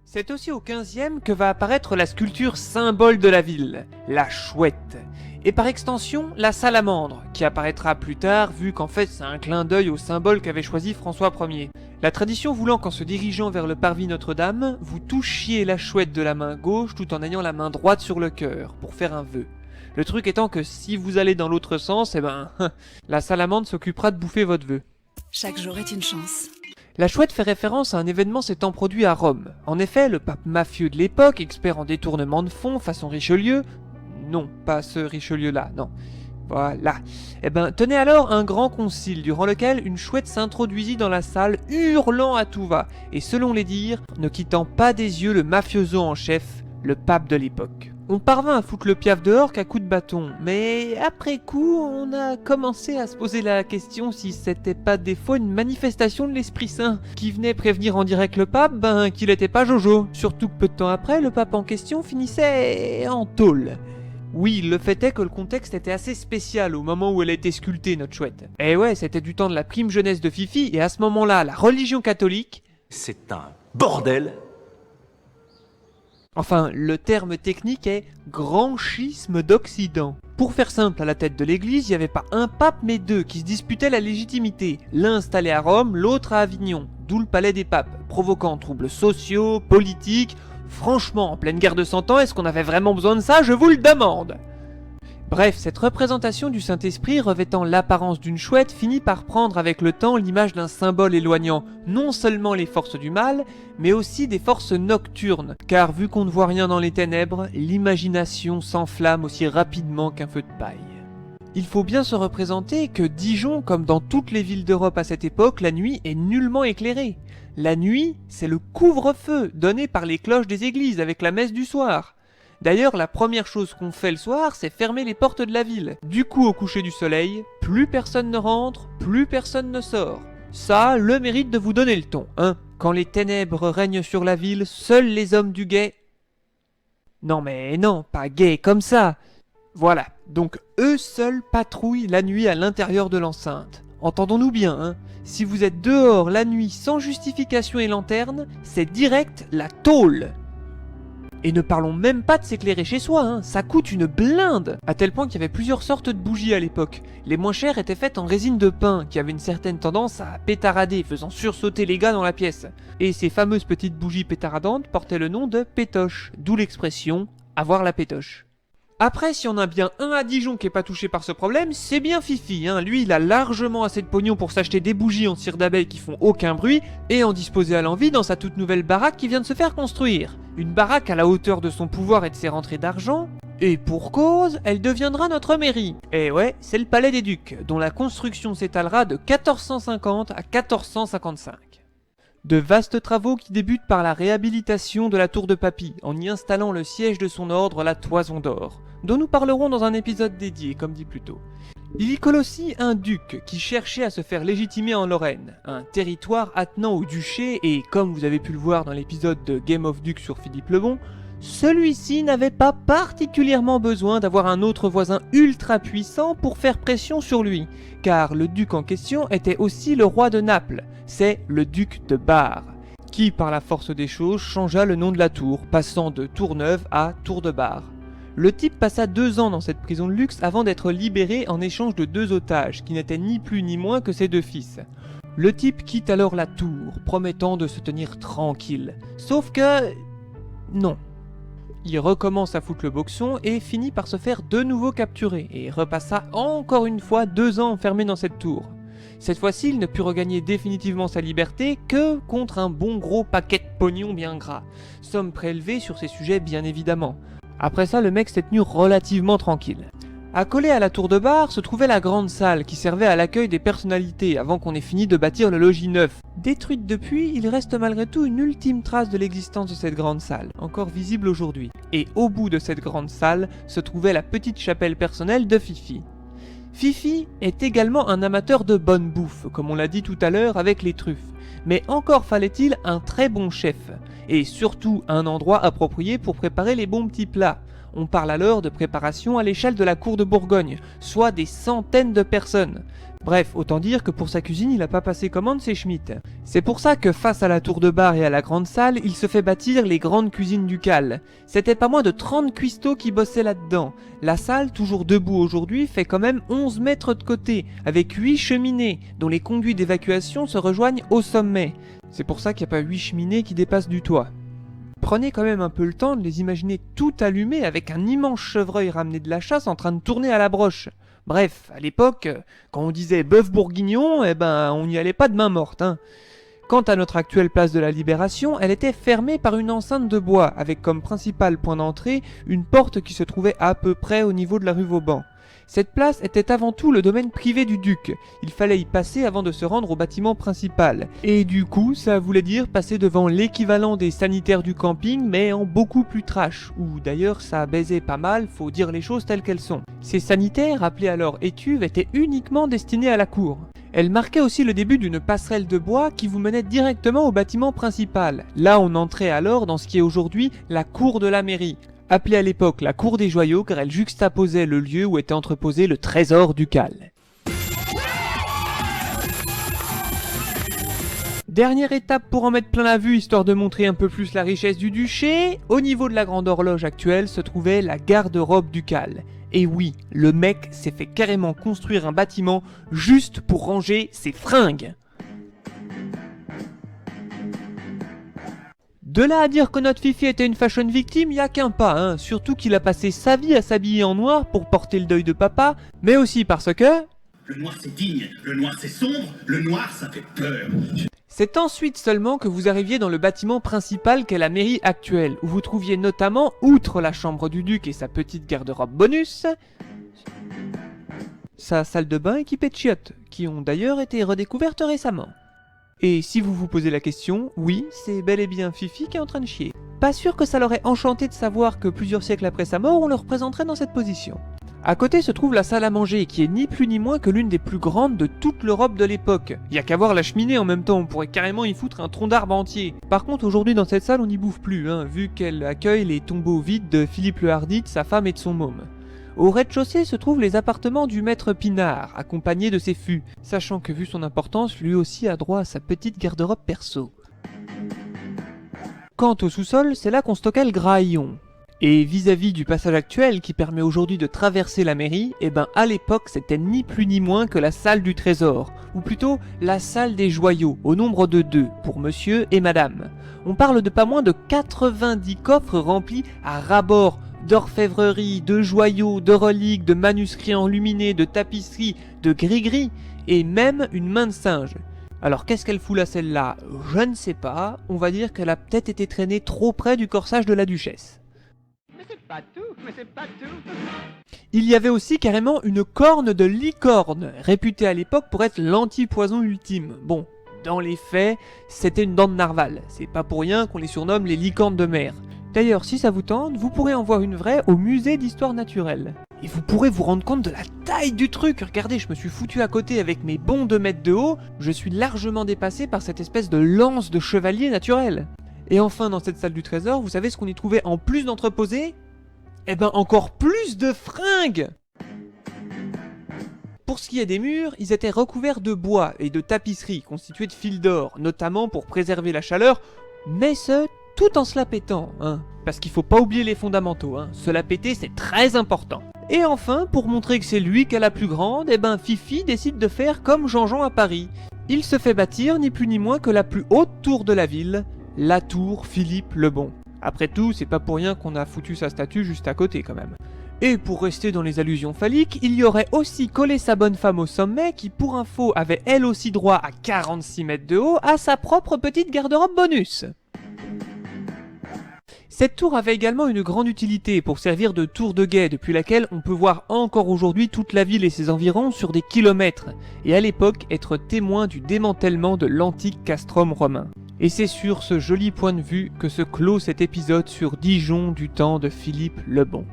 C'est aussi au 15e que va apparaître la sculpture symbole de la ville, la chouette. Et par extension, la salamandre, qui apparaîtra plus tard vu qu'en fait c'est un clin d'œil au symbole qu'avait choisi François Ier. La tradition voulant qu'en se dirigeant vers le parvis Notre-Dame, vous touchiez la chouette de la main gauche tout en ayant la main droite sur le cœur, pour faire un vœu. Le truc étant que si vous allez dans l'autre sens, la salamandre s'occupera de bouffer votre vœu. Chaque jour est une chance. La chouette fait référence à un événement s'étant produit à Rome. En effet, le pape mafieux de l'époque, expert en détournement de fonds façon Richelieu... Non, pas ce Richelieu-là, non. Voilà. Tenait alors un grand concile durant lequel une chouette s'introduisit dans la salle hurlant à tout va, et selon les dires, ne quittant pas des yeux le mafioso en chef, le pape de l'époque. On parvint à foutre le piaf dehors qu'à coups de bâton, mais après coup, on a commencé à se poser la question si c'était pas des fois une manifestation de l'Esprit Saint, qui venait prévenir en direct le pape, qu'il était pas Jojo. Surtout que peu de temps après, le pape en question finissait en tôle. Oui, le fait est que le contexte était assez spécial au moment où elle a été sculptée, notre chouette. Et ouais, c'était du temps de la prime jeunesse de Fifi, et à ce moment-là, la religion catholique... C'est un bordel. Enfin, le terme technique est « grand schisme d'Occident ». Pour faire simple, à la tête de l'église, il n'y avait pas un pape mais deux qui se disputaient la légitimité. L'un installé à Rome, l'autre à Avignon, d'où le palais des papes, provoquant troubles sociaux, politiques... Franchement, en pleine guerre de 100 ans, est-ce qu'on avait vraiment besoin de ça? Je vous le demande! Bref, cette représentation du Saint-Esprit revêtant l'apparence d'une chouette finit par prendre avec le temps l'image d'un symbole éloignant non seulement les forces du mal, mais aussi des forces nocturnes, car vu qu'on ne voit rien dans les ténèbres, l'imagination s'enflamme aussi rapidement qu'un feu de paille. Il faut bien se représenter que Dijon, comme dans toutes les villes d'Europe à cette époque, la nuit est nullement éclairée. La nuit, c'est le couvre-feu donné par les cloches des églises avec la messe du soir. D'ailleurs, la première chose qu'on fait le soir, c'est fermer les portes de la ville. Du coup, au coucher du soleil, plus personne ne rentre, plus personne ne sort. Ça a le mérite de vous donner le ton, hein. Quand les ténèbres règnent sur la ville, seuls les hommes du guet... Non mais non, pas gay comme ça. Voilà, donc eux seuls patrouillent la nuit à l'intérieur de l'enceinte. Entendons-nous bien, hein. Si vous êtes dehors la nuit sans justification et lanterne, c'est direct la tôle. Et ne parlons même pas de s'éclairer chez soi, hein. Ça coûte une blinde. À tel point qu'il y avait plusieurs sortes de bougies à l'époque. Les moins chères étaient faites en résine de pin, qui avait une certaine tendance à pétarader, faisant sursauter les gars dans la pièce. Et ces fameuses petites bougies pétaradantes portaient le nom de pétoche, d'où l'expression « avoir la pétoche ». Après, si on a bien un à Dijon qui est pas touché par ce problème, c'est bien Fifi, hein. Lui, il a largement assez de pognon pour s'acheter des bougies en cire d'abeille qui font aucun bruit et en disposer à l'envi dans sa toute nouvelle baraque qui vient de se faire construire. Une baraque à la hauteur de son pouvoir et de ses rentrées d'argent. Et pour cause, elle deviendra notre mairie. Et ouais, c'est le palais des Ducs, dont la construction s'étalera de 1450 à 1455. De vastes travaux qui débutent par la réhabilitation de la tour de Papy, en y installant le siège de son ordre, la Toison d'Or, dont nous parlerons dans un épisode dédié, comme dit plus tôt. Il y colle aussi un duc qui cherchait à se faire légitimer en Lorraine, un territoire attenant au duché et, comme vous avez pu le voir dans l'épisode de Game of Duke sur Philippe le Bon, celui-ci n'avait pas particulièrement besoin d'avoir un autre voisin ultra puissant pour faire pression sur lui, car le duc en question était aussi le roi de Naples, c'est le duc de Bar, qui par la force des choses changea le nom de la tour, passant de Tourneuve à Tour de Bar. Le type passa 2 ans dans cette prison de luxe avant d'être libéré en échange de 2 otages, qui n'étaient ni plus ni moins que ses 2 fils. Le type quitte alors la tour, promettant de se tenir tranquille. Sauf que... non. Il recommence à foutre le boxon et finit par se faire de nouveau capturer, et repassa encore une fois 2 ans enfermé dans cette tour. Cette fois-ci, il ne put regagner définitivement sa liberté que contre un bon gros paquet de pognon bien gras, somme prélevée sur ses sujets bien évidemment. Après ça, le mec s'est tenu relativement tranquille. Accolé à la tour de Bar se trouvait la grande salle qui servait à l'accueil des personnalités avant qu'on ait fini de bâtir le logis neuf. Détruite depuis, il reste malgré tout une ultime trace de l'existence de cette grande salle, encore visible aujourd'hui. Et au bout de cette grande salle se trouvait la petite chapelle personnelle de Fifi. Fifi est également un amateur de bonne bouffe, comme on l'a dit tout à l'heure avec les truffes. Mais encore fallait-il un très bon chef, et surtout un endroit approprié pour préparer les bons petits plats. On parle alors de préparation à l'échelle de la cour de Bourgogne, soit des centaines de personnes. Bref, autant dire que pour sa cuisine, il a pas passé commande, c'est Schmitt. C'est pour ça que face à la tour de bar et à la grande salle, il se fait bâtir les grandes cuisines ducales. C'était pas moins de 30 cuistots qui bossaient là-dedans. La salle, toujours debout aujourd'hui, fait quand même 11 mètres de côté, avec 8 cheminées, dont les conduits d'évacuation se rejoignent au sommet. C'est pour ça qu'il n'y a pas 8 cheminées qui dépassent du toit. Prenez quand même un peu le temps de les imaginer tout allumées avec un immense chevreuil ramené de la chasse en train de tourner à la broche. Bref, à l'époque, quand on disait bœuf bourguignon, on n'y allait pas de main morte, hein. Quant à notre actuelle place de la Libération, elle était fermée par une enceinte de bois, avec comme principal point d'entrée une porte qui se trouvait à peu près au niveau de la rue Vauban. Cette place était avant tout le domaine privé du duc, il fallait y passer avant de se rendre au bâtiment principal. Et du coup, ça voulait dire passer devant l'équivalent des sanitaires du camping, mais en beaucoup plus trash, où d'ailleurs ça baisait pas mal, faut dire les choses telles qu'elles sont. Ces sanitaires, appelés alors étuves, étaient uniquement destinés à la cour. Elle marquait aussi le début d'une passerelle de bois qui vous menait directement au bâtiment principal. Là, on entrait alors dans ce qui est aujourd'hui la cour de la mairie. Appelée à l'époque la cour des joyaux car elle juxtaposait le lieu où était entreposé le trésor ducal. Dernière étape pour en mettre plein la vue histoire de montrer un peu plus la richesse du duché, au niveau de la grande horloge actuelle se trouvait la garde-robe ducale. Et oui, le mec s'est fait carrément construire un bâtiment juste pour ranger ses fringues. De là à dire que notre Fifi était une fashion victime, y a qu'un pas, hein. Surtout qu'il a passé sa vie à s'habiller en noir pour porter le deuil de papa, mais aussi parce que... Le noir c'est digne, le noir c'est sombre, le noir ça fait peur. C'est ensuite seulement que vous arriviez dans le bâtiment principal qu'est la mairie actuelle, où vous trouviez notamment, outre la chambre du duc et sa petite garde-robe bonus, sa salle de bain équipée de chiottes, qui ont d'ailleurs été redécouvertes récemment. Et si vous vous posez la question, oui, c'est bel et bien Fifi qui est en train de chier. Pas sûr que ça l'aurait enchanté de savoir que plusieurs siècles après sa mort, on le représenterait dans cette position. À côté se trouve la salle à manger, qui est ni plus ni moins que l'une des plus grandes de toute l'Europe de l'époque. Y a qu'à voir la cheminée en même temps, on pourrait carrément y foutre un tronc d'arbre entier. Par contre, aujourd'hui dans cette salle, on n'y bouffe plus, hein, vu qu'elle accueille les tombeaux vides de Philippe le Hardi, de sa femme et de son môme. Au rez-de-chaussée se trouvent les appartements du maître Pinard, accompagné de ses fûts, sachant que vu son importance, lui aussi a droit à sa petite garde-robe perso. Quant au sous-sol, c'est là qu'on stockait le graillon. Et vis-à-vis du passage actuel qui permet aujourd'hui de traverser la mairie, à l'époque c'était ni plus ni moins que la salle du trésor, ou plutôt la salle des joyaux, au nombre de 2, pour monsieur et madame. On parle de pas moins de 90 coffres remplis à ras-bord d'orfèvrerie, de joyaux, de reliques, de manuscrits enluminés, de tapisseries, de gris-gris, et même une main de singe. Alors qu'est-ce qu'elle fout là celle-là? Je ne sais pas, on va dire qu'elle a peut-être été traînée trop près du corsage de la duchesse. Mais c'est pas tout. Il y avait aussi carrément une corne de licorne, réputée à l'époque pour être l'anti-poison ultime. Bon, dans les faits, c'était une dent de narval, c'est pas pour rien qu'on les surnomme les licornes de mer. D'ailleurs, si ça vous tente, vous pourrez en voir une vraie au musée d'histoire naturelle. Et vous pourrez vous rendre compte de la taille du truc. Regardez, je me suis foutu à côté avec mes bons 2 mètres de haut, je suis largement dépassé par cette espèce de lance de chevalier naturel. Et enfin, dans cette salle du trésor, vous savez ce qu'on y trouvait en plus d'entreposés? Encore plus de fringues! Pour ce qui est des murs, ils étaient recouverts de bois et de tapisseries constituées de fils d'or, notamment pour préserver la chaleur, mais ce, tout en se la pétant, hein. Parce qu'il faut pas oublier les fondamentaux, hein. Se la péter, c'est très important. Et enfin, pour montrer que c'est lui qui a la plus grande, Fifi décide de faire comme Jean-Jean à Paris. Il se fait bâtir ni plus ni moins que la plus haute tour de la ville, la tour Philippe le Bon. Après tout, c'est pas pour rien qu'on a foutu sa statue juste à côté quand même. Et pour rester dans les allusions phalliques, il y aurait aussi collé sa bonne femme au sommet qui, pour info, avait elle aussi droit à 46 mètres de haut à sa propre petite garde-robe bonus. Cette tour avait également une grande utilité pour servir de tour de guet depuis laquelle on peut voir encore aujourd'hui toute la ville et ses environs sur des kilomètres, et à l'époque être témoin du démantèlement de l'antique castrum romain. Et c'est sur ce joli point de vue que se clôt cet épisode sur Dijon du temps de Philippe le Bon.